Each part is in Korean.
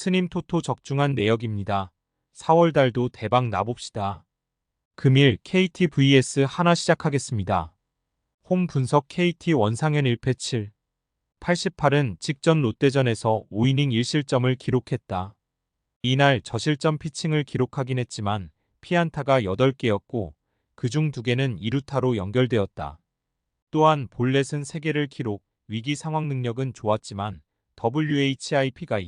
스님 토토 적중한 내역입니다. 4월 달도 대박 나봅시다. 금일 KT vs 하나 시작하겠습니다. 홈 분석 KT 원상현 1패 7. 88은 직전 롯데전에서 5이닝 1실점을 기록했다. 이날 저실점 피칭을 기록하긴 했지만 피안타가 8개였고 그중 2개는 2루타로 연결되었다. 또한 볼넷은 3개를 기록, 위기 상황 능력은 좋았지만 WHIP가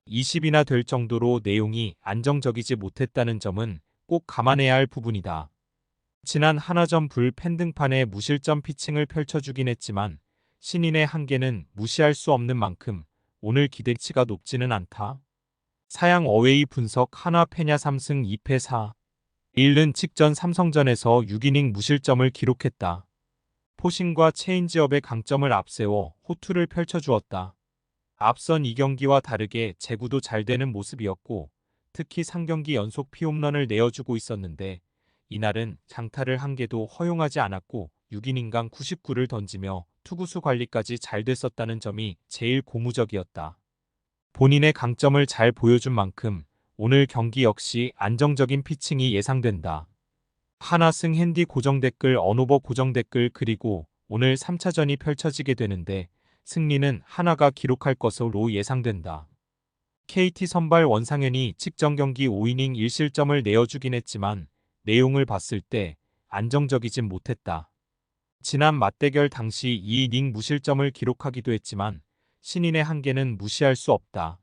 20이나 될 정도로 내용이 안정적이지 못했다는 점은 꼭 감안해야 할 부분이다. 지난 하나전 불펜 등판에 무실점 피칭을 펼쳐주긴 했지만 신인의 한계는 무시할 수 없는 만큼 오늘 기대치가 높지는 않다. 사양 어웨이 분석 하나 패냐 3승 2패 4. 1는 직전 삼성전에서 6이닝 무실점을 기록했다. 포심과 체인지업의 강점을 앞세워 호투를 펼쳐주었다. 앞선 2경기와 다르게 제구도 잘 되는 모습이었고 특히 3경기 연속 피홈런을 내어주고 있었는데 이날은 장타를 한 개도 허용하지 않았고 6이닝간 99를 던지며 투구수 관리까지 잘 됐었다는 점이 제일 고무적이었다. 본인의 강점을 잘 보여준 만큼 오늘 경기 역시 안정적인 피칭이 예상된다. 하나승 핸디 고정 댓글 언오버 고정 댓글 그리고 오늘 3차전이 펼쳐지게 되는데 승리는 하나가 기록할 것으로 예상된다. KT 선발 원상현이 직전 경기 5이닝 1실점을 내어주긴 했지만 내용을 봤을 때 안정적이진 못했다. 지난 맞대결 당시 2이닝 무실점을 기록하기도 했지만 신인의 한계는 무시할 수 없다.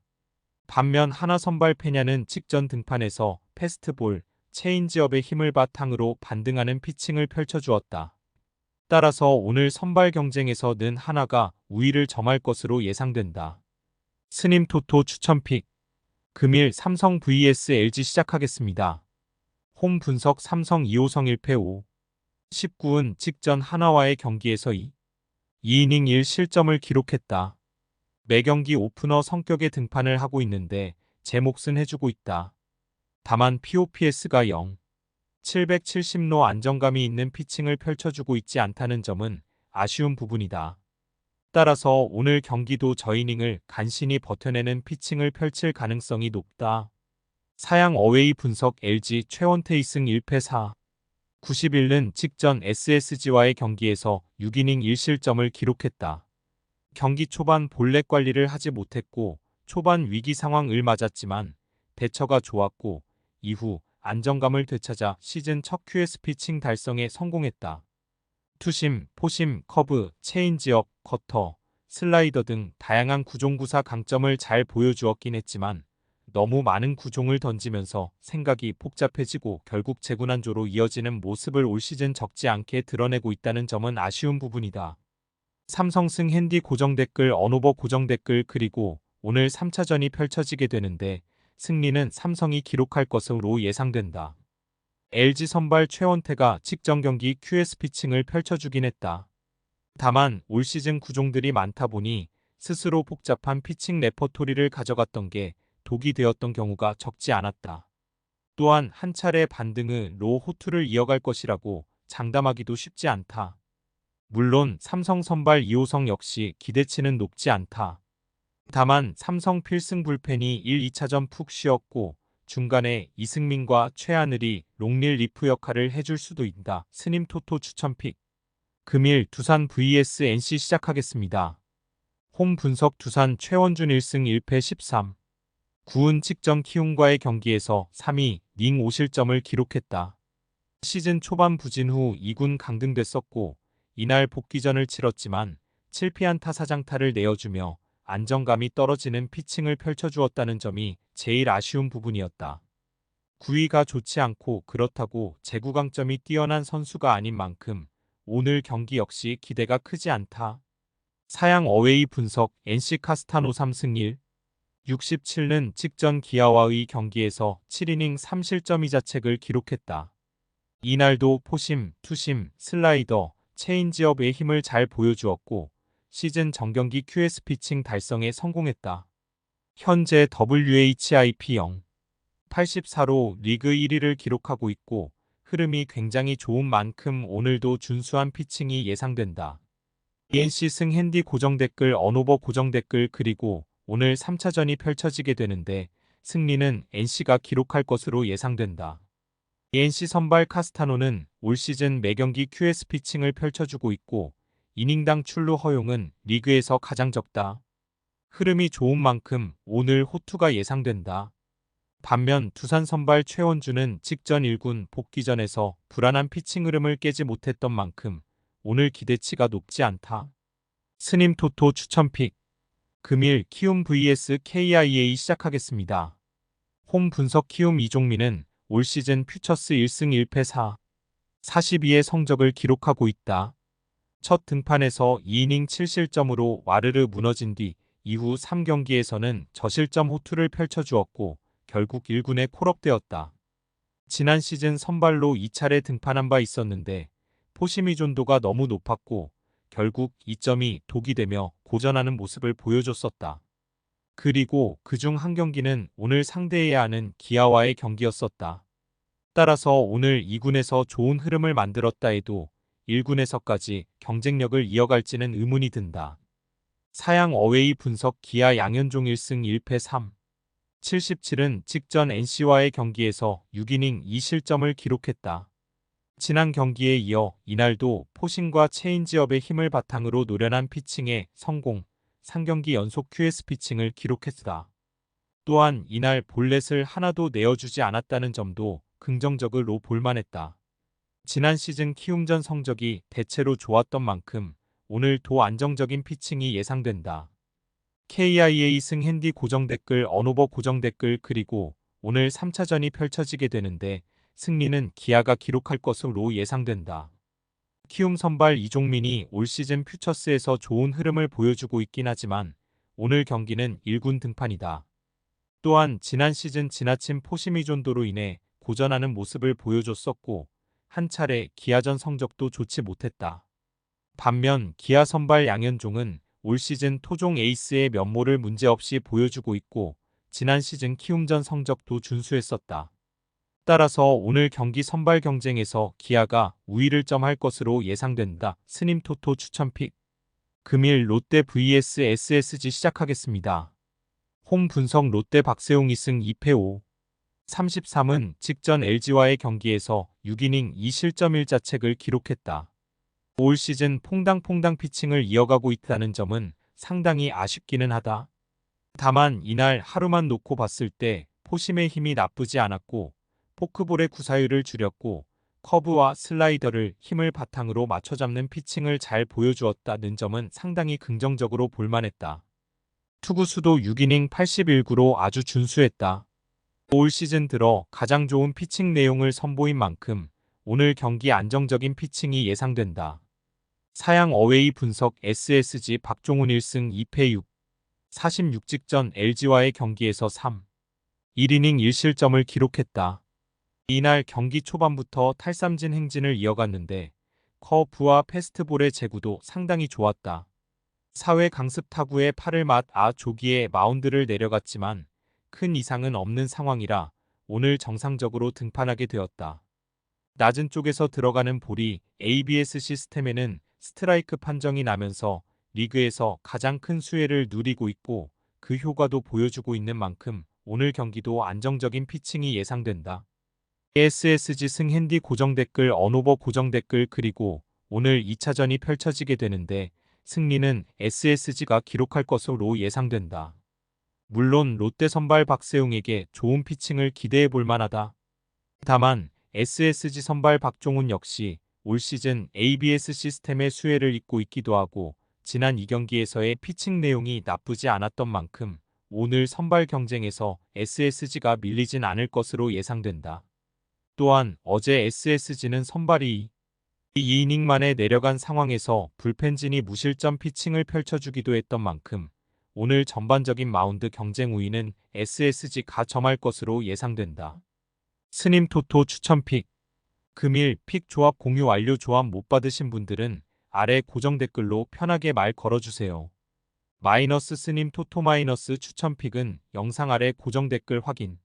반면 하나 선발 페냐는 직전 등판에서 패스트볼, 체인지업의 힘을 바탕으로 반등하는 피칭을 펼쳐주었다. 따라서 오늘 선발 경쟁에서 는 하나가 우위를 점할 것으로 예상된다. 스님 토토 추천픽. 금일 삼성 vs LG 시작하겠습니다. 홈 분석 삼성 2호성 1패 5. 19은 직전 하나와의 경기에서 2이닝 1실점을 기록했다. 매경기 오프너 성격의 등판을 하고 있는데 제 몫은 해주고 있다. 다만 POPS가 0. 770로 안정감이 있는 피칭을 펼쳐주고 있지 않다는 점은 아쉬운 부분이다. 따라서 오늘 경기도 저이닝을 간신히 버텨내는 피칭을 펼칠 가능성이 높다. 사양 어웨이 분석 LG 최원태 2승 1패 4. 91는 직전 SSG와의 경기에서 6이닝 1실점을 기록했다. 경기 초반 볼넷 관리를 하지 못했고 초반 위기 상황을 맞았지만 대처가 좋았고 이후 안정감을 되찾아 시즌 첫 QS 피칭 달성에 성공했다. 투심, 포심, 커브, 체인지업, 커터, 슬라이더 등 다양한 구종구사 강점을 잘 보여주었긴 했지만 너무 많은 구종을 던지면서 생각이 복잡해지고 결국 재구난조로 이어지는 모습을 올 시즌 적지 않게 드러내고 있다는 점은 아쉬운 부분이다. 삼성승 핸디 고정 댓글 언오버 고정 댓글 그리고 오늘 3차전이 펼쳐지게 되는데 승리는 삼성이 기록할 것으로 예상된다. LG 선발 최원태가 직전 경기 QS 피칭을 펼쳐주긴 했다. 다만 올 시즌 구종들이 많다 보니 스스로 복잡한 피칭 레퍼토리를 가져갔던 게 독이 되었던 경우가 적지 않았다. 또한 한 차례 반등으로 호투를 이어갈 것이라고 장담하기도 쉽지 않다. 물론 삼성 선발 2호성 역시 기대치는 높지 않다. 다만 삼성 필승 불펜이 1, 2차전 푹 쉬었고 중간에 이승민과 최하늘이 롱릴 리프 역할을 해줄 수도 있다. 스님 토토 추천픽. 금일 두산 vs NC 시작하겠습니다. 홈 분석 두산 최원준 1승 1패 13. 9은 직전 키움과의 경기에서 3이닝 5실점을 기록했다. 시즌 초반 부진 후 2군 강등됐었고 이날 복귀전을 치렀지만 7피안타 사장타를 내어주며 안정감이 떨어지는 피칭을 펼쳐주었다는 점이 제일 아쉬운 부분이었다. 구위가 좋지 않고 그렇다고 제구강점이 뛰어난 선수가 아닌 만큼 오늘 경기 역시 기대가 크지 않다. 사양 어웨이 분석 NC 카스타노 3승 1. 67는 직전 기아와의 경기에서 7이닝 3실점 이자책을 기록했다. 이날도 포심, 투심, 슬라이더, 체인지업의 힘을 잘 보여주었고 시즌 정경기 QS 피칭 달성에 성공했다. 현재 WHIP 0. 84로 리그 1위를 기록하고 있고 흐름이 굉장히 좋은 만큼 오늘도 준수한 피칭이 예상된다. NC 승 핸디 고정 댓글 언오버 고정 댓글 그리고 오늘 3차전이 펼쳐지게 되는데 승리는 NC가 기록할 것으로 예상된다. NC 선발 카스타노는 올 시즌 매경기 QS 피칭을 펼쳐주고 있고 이닝당 출루 허용은 리그에서 가장 적다. 흐름이 좋은 만큼 오늘 호투가 예상된다. 반면 두산 선발 최원주는 직전 1군 복귀전에서 불안한 피칭 흐름을 깨지 못했던 만큼 오늘 기대치가 높지 않다. 스님 토토 추천픽. 금일 키움 vs KIA 시작하겠습니다. 홈 분석 키움 이종민은 올 시즌 퓨처스 1승 1패 42의 성적을 기록하고 있다. 첫 등판에서 2이닝 7실점으로 와르르 무너진 뒤 이후 3경기에서는 저실점 호투를 펼쳐주었고 결국 1군에 콜업되었다. 지난 시즌 선발로 2차례 등판한 바 있었는데 포심 의존도가 너무 높았고 결국 2점이 독이 되며 고전하는 모습을 보여줬었다. 그리고 그중 한 경기는 오늘 상대해야 하는 기아와의 경기였었다. 따라서 오늘 2군에서 좋은 흐름을 만들었다 해도 1군에서까지 경쟁력을 이어갈지는 의문이 든다. 사양 어웨이 분석 기아 양현종 1승 1패 77은 직전 NC와의 경기에서 6이닝 2실점을 기록했다. 지난 경기에 이어 이날도 포심과 체인지업의 힘을 바탕으로 노련한 피칭에 성공, 3경기 연속 QS 피칭을 기록했다. 또한 이날 볼넷을 하나도 내어주지 않았다는 점도 긍정적으로 볼만했다. 지난 시즌 키움전 성적이 대체로 좋았던 만큼 오늘도 안정적인 피칭이 예상된다. KIA 승 핸디 고정 댓글 언오버 고정 댓글 그리고 오늘 3차전이 펼쳐지게 되는데 승리는 기아가 기록할 것으로 예상된다. 키움 선발 이종민이 올 시즌 퓨처스에서 좋은 흐름을 보여주고 있긴 하지만 오늘 경기는 1군 등판이다. 또한 지난 시즌 지나친 포심 의존도로 인해 고전하는 모습을 보여줬었고 한 차례 기아전 성적도 좋지 못했다. 반면 기아 선발 양현종은 올 시즌 토종 에이스의 면모를 문제없이 보여주고 있고 지난 시즌 키움전 성적도 준수했었다. 따라서 오늘 경기 선발 경쟁에서 기아가 우위를 점할 것으로 예상된다. 스님 토토 추천픽. 금일 롯데 vs SSG 시작하겠습니다. 홈 분석 롯데 박세웅 2승 2패 33은 직전 LG와의 경기에서 6이닝 2실점 1자책을 기록했다. 올 시즌 퐁당퐁당 피칭을 이어가고 있다는 점은 상당히 아쉽기는 하다. 다만 이날 하루만 놓고 봤을 때 포심의 힘이 나쁘지 않았고 포크볼의 구사율을 줄였고 커브와 슬라이더를 힘을 바탕으로 맞춰잡는 피칭을 잘 보여주었다는 점은 상당히 긍정적으로 볼만했다. 투구수도 6이닝 81구로 아주 준수했다. 올 시즌 들어 가장 좋은 피칭 내용을 선보인 만큼 오늘 경기 안정적인 피칭이 예상된다. 사양 어웨이 분석 SSG 박종훈 1승 2패 46 직전 LG와의 경기에서 1이닝 1실점을 기록했다. 이날 경기 초반부터 탈삼진 행진을 이어갔는데 커브와 패스트볼의 제구도 상당히 좋았다. 4회 강습 타구에 팔을 조기에 마운드를 내려갔지만 큰 이상은 없는 상황이라 오늘 정상적으로 등판하게 되었다. 낮은 쪽에서 들어가는 볼이 ABS 시스템에는 스트라이크 판정이 나면서 리그에서 가장 큰 수혜를 누리고 있고 그 효과도 보여주고 있는 만큼 오늘 경기도 안정적인 피칭이 예상된다. SSG 승 핸디 고정 댓글 언오버 고정 댓글 그리고 오늘 2차전이 펼쳐지게 되는데 승리는 SSG가 기록할 것으로 예상된다. 물론 롯데 선발 박세웅에게 좋은 피칭을 기대해 볼 만하다. 다만 SSG 선발 박종훈 역시 올 시즌 ABS 시스템의 수혜를 입고 있기도 하고 지난 2경기에서의 피칭 내용이 나쁘지 않았던 만큼 오늘 선발 경쟁에서 SSG가 밀리진 않을 것으로 예상된다. 또한 어제 SSG는 선발이 2이닝 만에 내려간 상황에서 불펜진이 무실점 피칭을 펼쳐주기도 했던 만큼 오늘 전반적인 마운드 경쟁 우위는 SSG가 점할 것으로 예상된다. 스님 토토 추천픽. 금일 픽 조합 공유 완료. 조합 못 받으신 분들은 아래 고정 댓글로 편하게 말 걸어주세요. 마이너스 스님 토토 마이너스 추천픽은 영상 아래 고정 댓글 확인.